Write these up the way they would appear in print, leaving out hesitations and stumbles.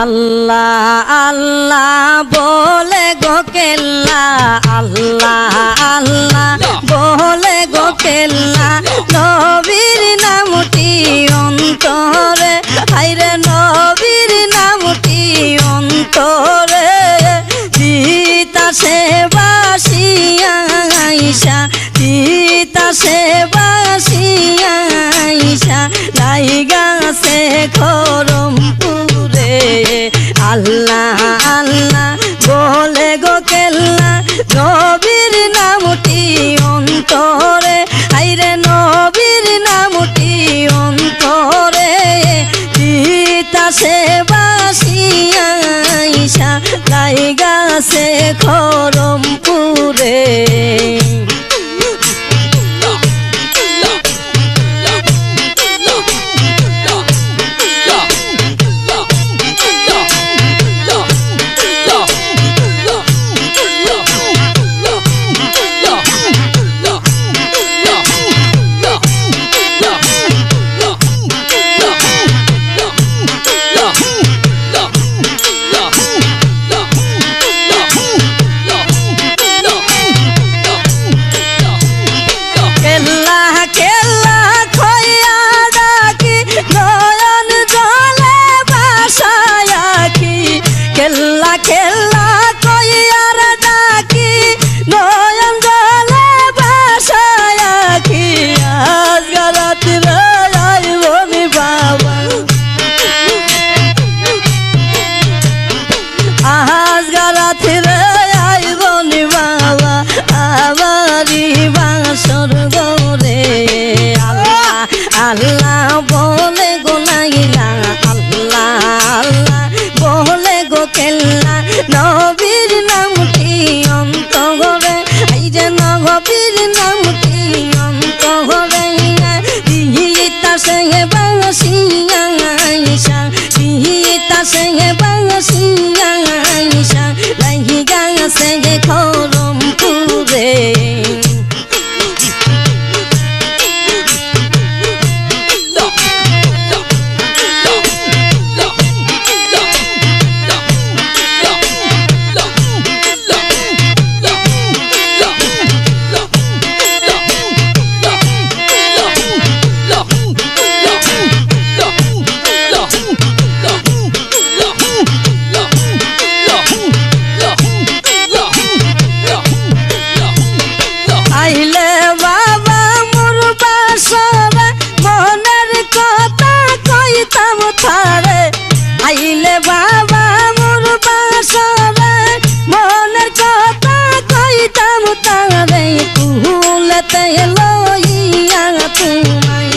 আল্লাহ আল্লাহ বলে গো কেল্লা, আল্লাহ আল্লাহ বলে গো কেল্লা, নবীর নামটি অন্তরে, হায়রে নবীর নামটি অন্তরে, তিতাসে বাসিয়া আইসা, তিতাসে বাসিয়া আইসা, লাইগাছে খরমপুরে। আল্লাহ আল্লাহ বলে গো কেল্লা, নবীর নামটি অন্তরে, হায়রে নবীর নামটি অন্তরে, তিতাসে বাসিয়া আইসা, লাইগাছে খরমপুরে। আল্লাহ বলে গো লাইলা, আল্লাহ আল্লাহ বলে গো কেল্লা, নবীর নামটি অন্তরে, এই যে নবীর নামটি অন্তরে, তিতাসে বাসিয়া আইসা, তিতাসে বাসিয়া আইসা, লাইগাছে খরমপুরে। আইলে বাবা মোর বাসরে, মনের কথা কইতাম তারে, কুলেতে লইয়া তোমায়,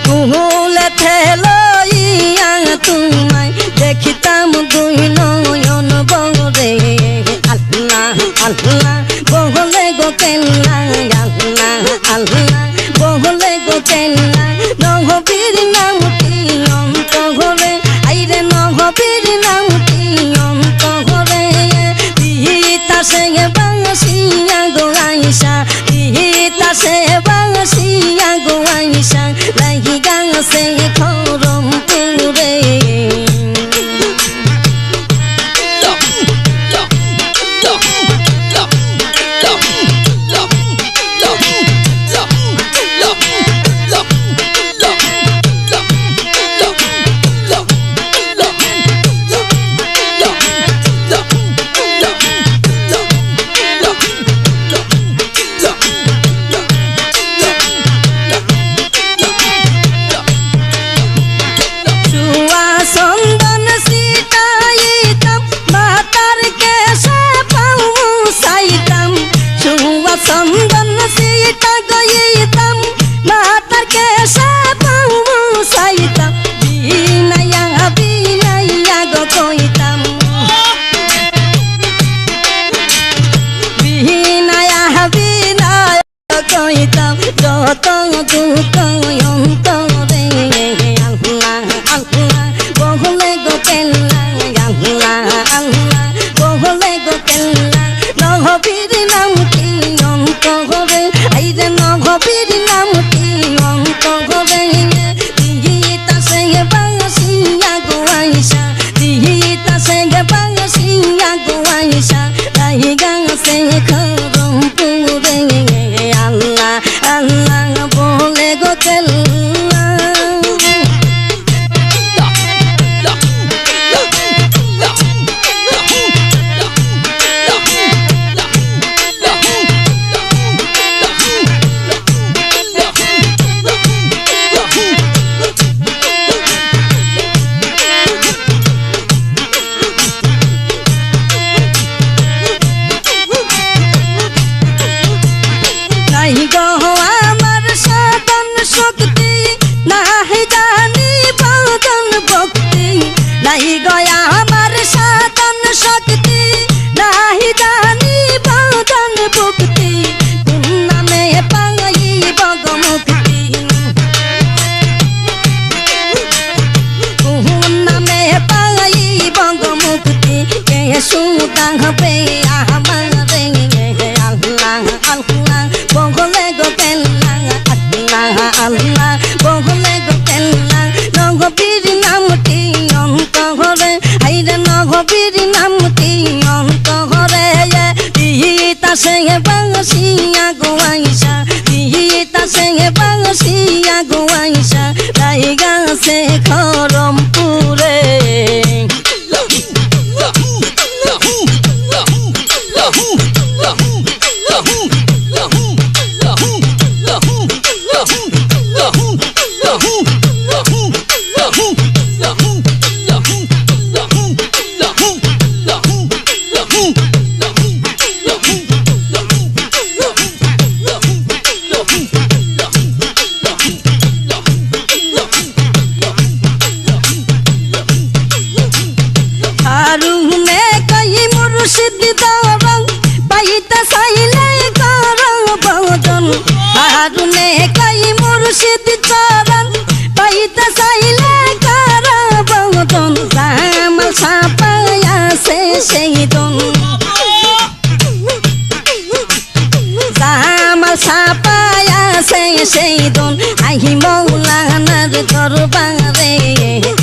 কুলেতে লইয়া তোমায়, দেখিতাম দুই নয়ন বরে। আল্লাহ আল্লাহ বলে গো কেল্লা, আল্লাহ আল্লাহ বলে গো কেল্লা, নবীর নামটি অন্তরে, আইরে নবীর নামটি অন্তরে, তিতাসে বাসিয়া গো আইসা, তিতাসে বাসিয়া গো আইসা, লাইগাছে খরমপুরে। চন্দন সীতা গইতাম, মাতার কেশে পাউ সাইতাম, বিনাইয়া বিনাইয়া গো কইতাম, বিনাইয়া বিনাইয়া কইতাম, যত দুঃখ অন্তরে। আল্লাহ আল্লাহ বলে গো কেল্লা, আল্লাহ আল্লাহ বলে গো কেল্লা, নবীর নামটি অন্তরে, আইরে নবীর নামটি অন্তরে, তিতাসে কেল্লা নাহি গয়া আমার সাধন শক্তি নাহি জানি বদন ভক্তি কোন নামে পাইব গো মুক্তি কোন নামে পাইব গো মুক্তি কে সুদাবে আমারে আল্লাহ আল্লাহ বগলে গো কেল্লা আল্লাহ আল্লাহ বগলে গো কেল্লা নগবীর নামটি অন্তরে আইরে নগবীর নামটি অন্তরে দিতা সে বাংসিয়া গোয়াইসা দিতা সে বাংসিয়া গোয়াইসা রাইগা সে খরমপুরে আরুনে কই মুর্শিদ দরং পাইতা চাইলে কর বদন আরুনে কই মুর্শিদ দরং পাইতা চাইলে কর বদন জামাল সাপায়া সে সেইদন জামাল সাপায়া সে সেইদন আহি মৌলানার দরবারে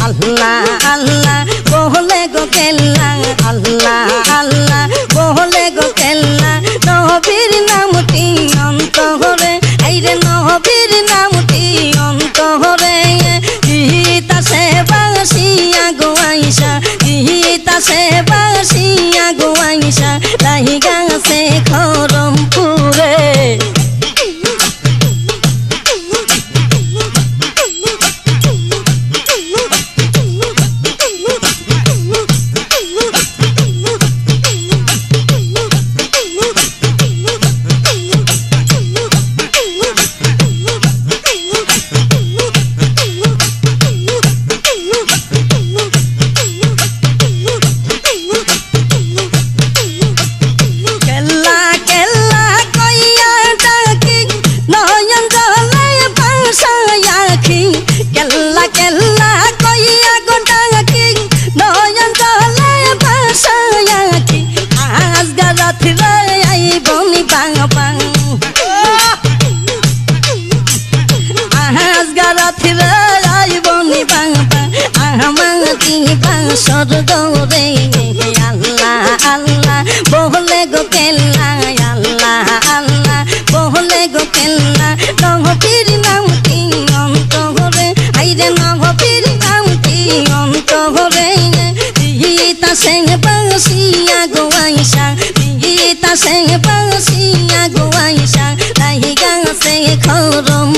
আল্লাহ আল্লাহ বহলে গো কেল্লা আল্লাহ আল্লাহ বহলে গো কেল্লা নবীর নামটি অন্তরে আইরে নবীর নামটি অন্তরে গীতা সে বাসিয়া গোয়াইসা গীতা সে বাসিয়া গোয়াইসা রাহিগা সে খরমপুরে কেল্লা কেল্লা কইয়া গোটাকি নয়ন জলে ভাসায়াকি আজ গারাথি আইবনি বাং বাং আজ গারাথি আইবনি বাং বাং আমার দিবা স্বর্গ রে আল্লাহ আল্লাহ বহলে গো কেল্লা আল্লাহ আল্লাহ বহলে গো কেল্লা নবীর নামটি অন্তরে আইরে নবীর নামটি অন্তরে দিতা সে বাসিয়া গোয়াইসা দিতা সে বাসিয়া গোয়াইসা রাহিগা সে খরম